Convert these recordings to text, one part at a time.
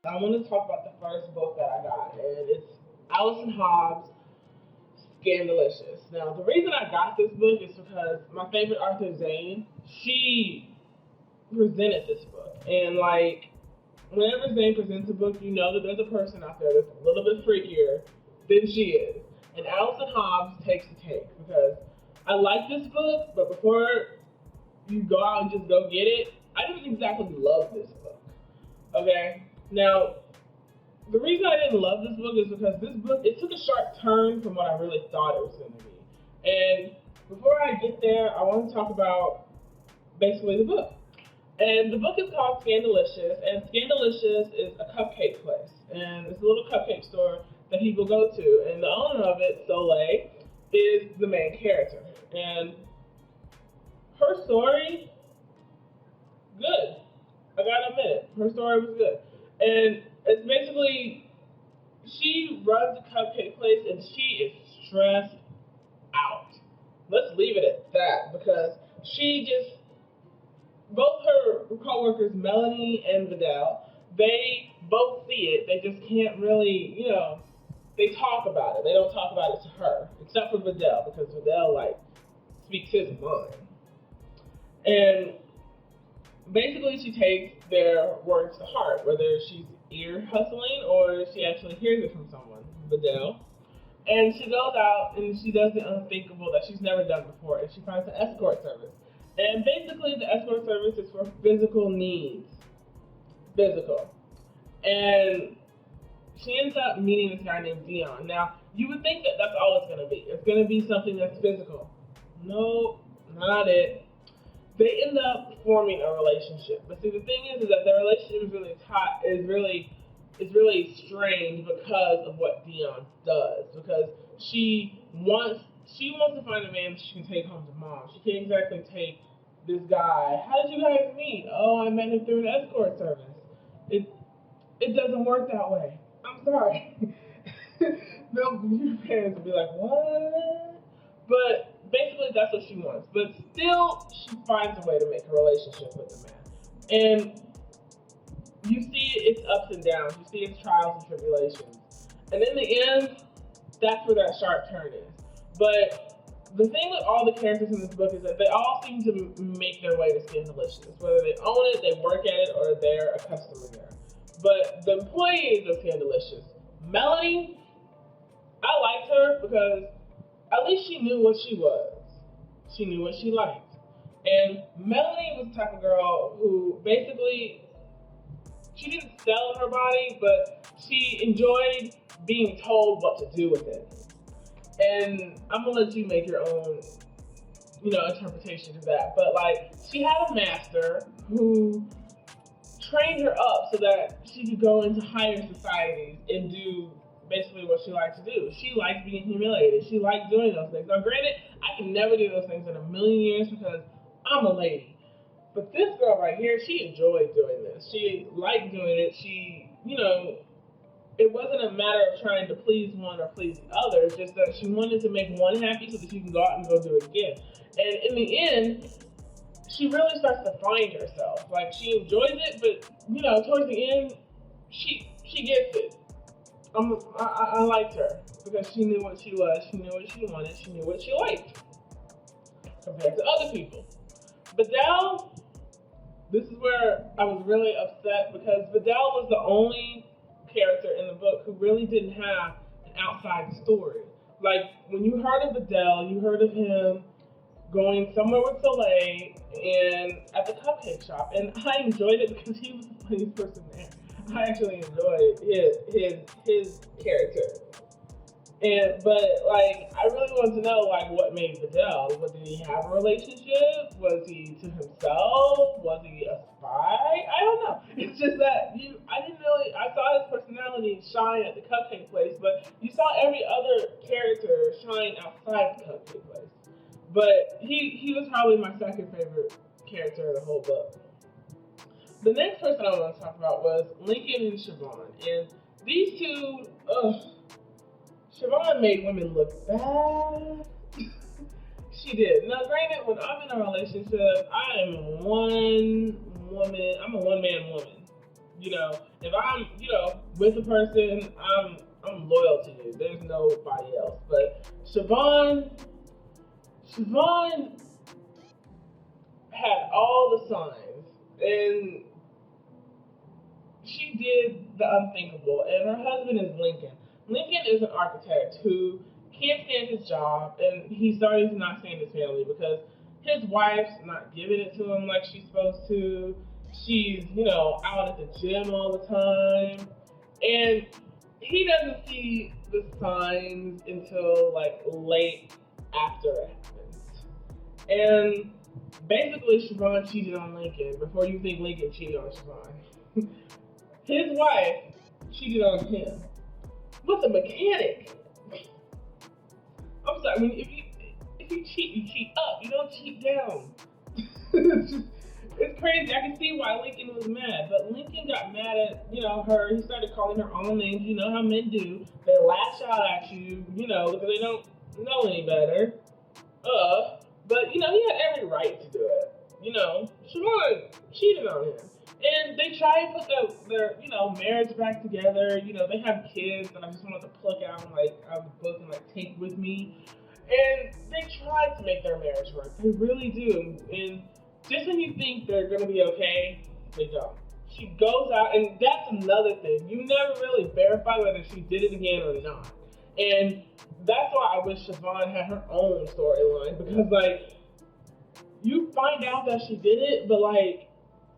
I want to talk about the first book that I got, and it's Allison Hobbs, Scandalicious. Now, the reason I got this book is because my favorite author, Zane, she presented this book. And, like, whenever Zane presents a book, you know that there's a person out there that's a little bit freakier than she is. And Allison Hobbs takes the cake because I like this book, but before you go out and just go get it, I didn't exactly love this book. Okay? Now, the reason I didn't love this book is because this book, it took a sharp turn from what I really thought it was going to be. And before I get there, I want to talk about basically the book. And the book is called Scandalicious, and Scandalicious is a cupcake place. And it's a little cupcake store that people go to. And the owner of it, Soleil, is the main character. And her story, good. I gotta admit it. Her story was good. And it's basically, she runs a cupcake place and she is stressed out. Let's leave it at that because she just, both her co-workers, Melanie and Vidal, they both see it. They just can't really, they talk about it. They don't talk about it to her, except for Vidal, because Vidal, speaks his mind. And basically, she takes their words to heart, whether she's ear hustling or she actually hears it from someone, Vidal. And she goes out and she does the unthinkable that she's never done before, and she finds an escort service. And basically, the escort service is for physical needs. Physical. And she ends up meeting this guy named Dion. Now, you would think that that's all it's going to be. It's going to be something that's physical. No, not it. They end up forming a relationship. But see, the thing is that their relationship is really strange because of what Dion does. Because she wants to find a man she can take home to mom. She can't exactly take this guy. How did you guys meet? Oh, I met him through an escort service. It doesn't work that way. I'm sorry. Your parents would be like, what? But basically, that's what she wants. But still, she finds a way to make a relationship with the man. And you see its ups and downs. You see its trials and tribulations. And in the end, that's where that sharp turn is. But the thing with all the characters in this book is that they all seem to make their way to Scandalicious. Whether they own it, they work at it, or they're a customer there. But the employees of Scandalicious, Melanie, I liked her because at least she knew what she was. She knew what she liked. And Melanie was the type of girl who basically, she didn't sell her body, but she enjoyed being told what to do with it. And I'm gonna let you make your own, interpretation of that. But she had a master who trained her up so that she could go into higher societies and do basically what she liked to do. She liked being humiliated. She liked doing those things. Now, granted, I can never do those things in a million years because I'm a lady. But this girl right here, she enjoyed doing this. She liked doing it. She, it wasn't a matter of trying to please one or please the other. It's just that she wanted to make one happy so that she can go out and go do it again. And in the end, she really starts to find herself. She enjoys it, but, towards the end, she gets it. I liked her because she knew what she was, she knew what she wanted, she knew what she liked compared to other people. Vidal, this is where I was really upset because Vidal was the only character in the book who really didn't have an outside story. When you heard of Vidal, you heard of him going somewhere with Soleil and at the cupcake shop, and I enjoyed it because he was the funniest person there. I actually enjoyed his character. But I really wanted to know what made Vidal. Did he have a relationship? Was he to himself? Was he a spy? I don't know. It's just that I saw his personality shine at the cupcake place, but you saw every other character shine outside the cupcake place. But he was probably my second favorite character of the whole book. The next person I want to talk about was Lincoln and Siobhan. And these two, Siobhan made women look bad. She did. Now, granted, when I'm in a relationship, I'm a one-man woman. You know, if I'm, you know, with a person, I'm loyal to you. There's nobody else. But Siobhan had all the signs, and she did the unthinkable. And her husband is Lincoln. Lincoln is an architect who can't stand his job, and he's starting to not stand his family because his wife's not giving it to him like she's supposed to. She's, you know, out at the gym all the time, and he doesn't see the signs until like late after it happens. And basically, Siobhan cheated on Lincoln before you think Lincoln cheated on Siobhan. His wife cheated on him with a mechanic. I'm sorry. I mean, if you cheat, you cheat up. You don't cheat down. It's crazy. I can see why Lincoln was mad, but Lincoln got mad at, you know, her. He started calling her all names. You know how men do. They lash out at you, you know, because they don't know any better. But you know, he had every right to do it. You know, Siobhan cheated on him, and they try to put their you know, marriage back together. You know, they have kids that I just wanted to pluck out and like out of the book and like take with me. And they try to make their marriage work. They really do. And just when you think they're gonna be okay, they don't. She goes out, and that's another thing. You never really verify whether she did it again or not. And that's why I wish Siobhan had her own storyline, because like, you find out that she did it, but like,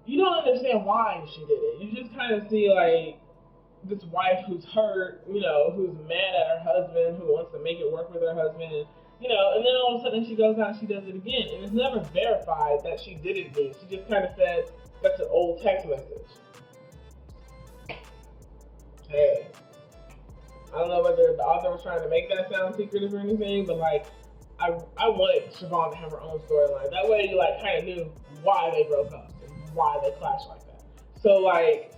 you don't understand why she did it. You just kind of see like this wife who's hurt, you know, who's mad at her husband, who wants to make it work with her husband, and, you know, and then all of a sudden she goes out and she does it again, and it's never verified that she did it again. She just kind of said, that's an old text message. Hey, I don't know whether the author was trying to make that sound secretive or anything, but like, I wanted Siobhan to have her own storyline. That way you like kind of knew why they broke up and why they clashed like that. So like,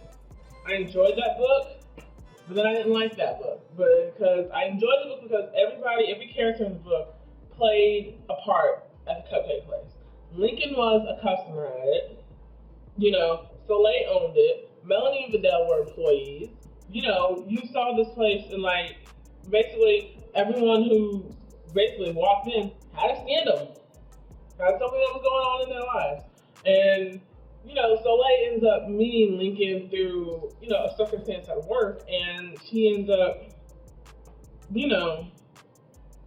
I enjoyed that book, but then I didn't like that book. But because I enjoyed the book because every character in the book played a part at the cupcake place. Lincoln was a customer at it. You know, Soleil owned it. Melanie and Vidal were employees. You know, you saw this place, and like, basically everyone who basically walked in had a scandal, had something that was going on in their lives. And you know, Soleil ends up meeting Lincoln through, you know, a circumstance at work, and she ends up, you know,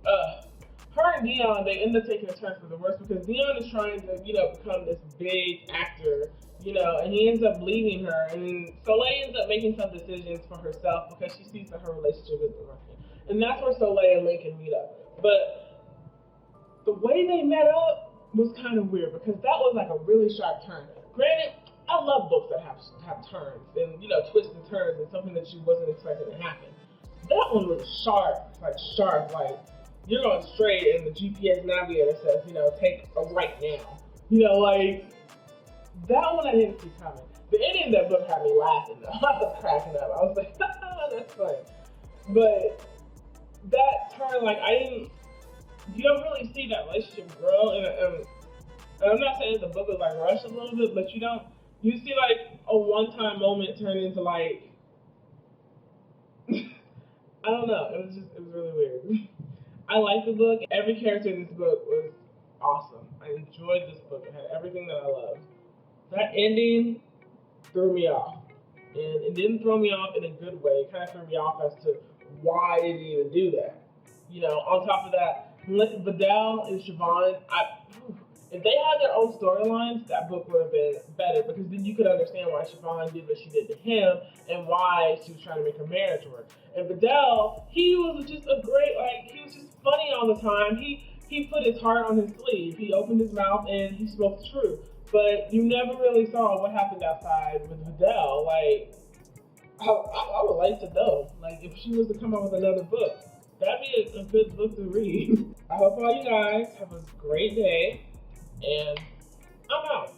her and Dion, they end up taking a turn for the worse because Dion is trying to, you know, become this big actor, you know, and he ends up leaving her, and Soleil ends up making some decisions for herself because she sees that her relationship isn't working. And that's where Soleil and Lincoln meet up. But the way they met up was kind of weird because that was like a really sharp turn. Granted, I love books that have turns and, you know, twists and turns and something that you wasn't expecting to happen. That one was sharp, like you're going straight and the GPS navigator says, you know, take a right now. You know, like, that one I didn't see coming. The ending of that book had me laughing though. I was cracking up. I was like, that's funny. But that turn, like, you don't really see that relationship grow, and I'm not saying the book was like rushed a little bit, but you see like a one-time moment turn into like, I don't know, it was really weird. I liked the book. Every character in this book was awesome. I enjoyed this book. It had everything that I loved. That ending threw me off, and it didn't throw me off in a good way. It kind of threw me off as to why did he even do that. You know, on top of that, Vidal and Siobhan, if they had their own storylines, that book would have been better because then you could understand why Siobhan did what she did to him and why she was trying to make her marriage work. And Vidal, he was just a great, like, he was just funny all the time. He put his heart on his sleeve. He opened his mouth and he spoke the truth. But you never really saw what happened outside with Vidal. Like, I would like to know, like, if she was to come out with another book, that'd be a good book to read. I hope all you guys have a great day, and I'm out.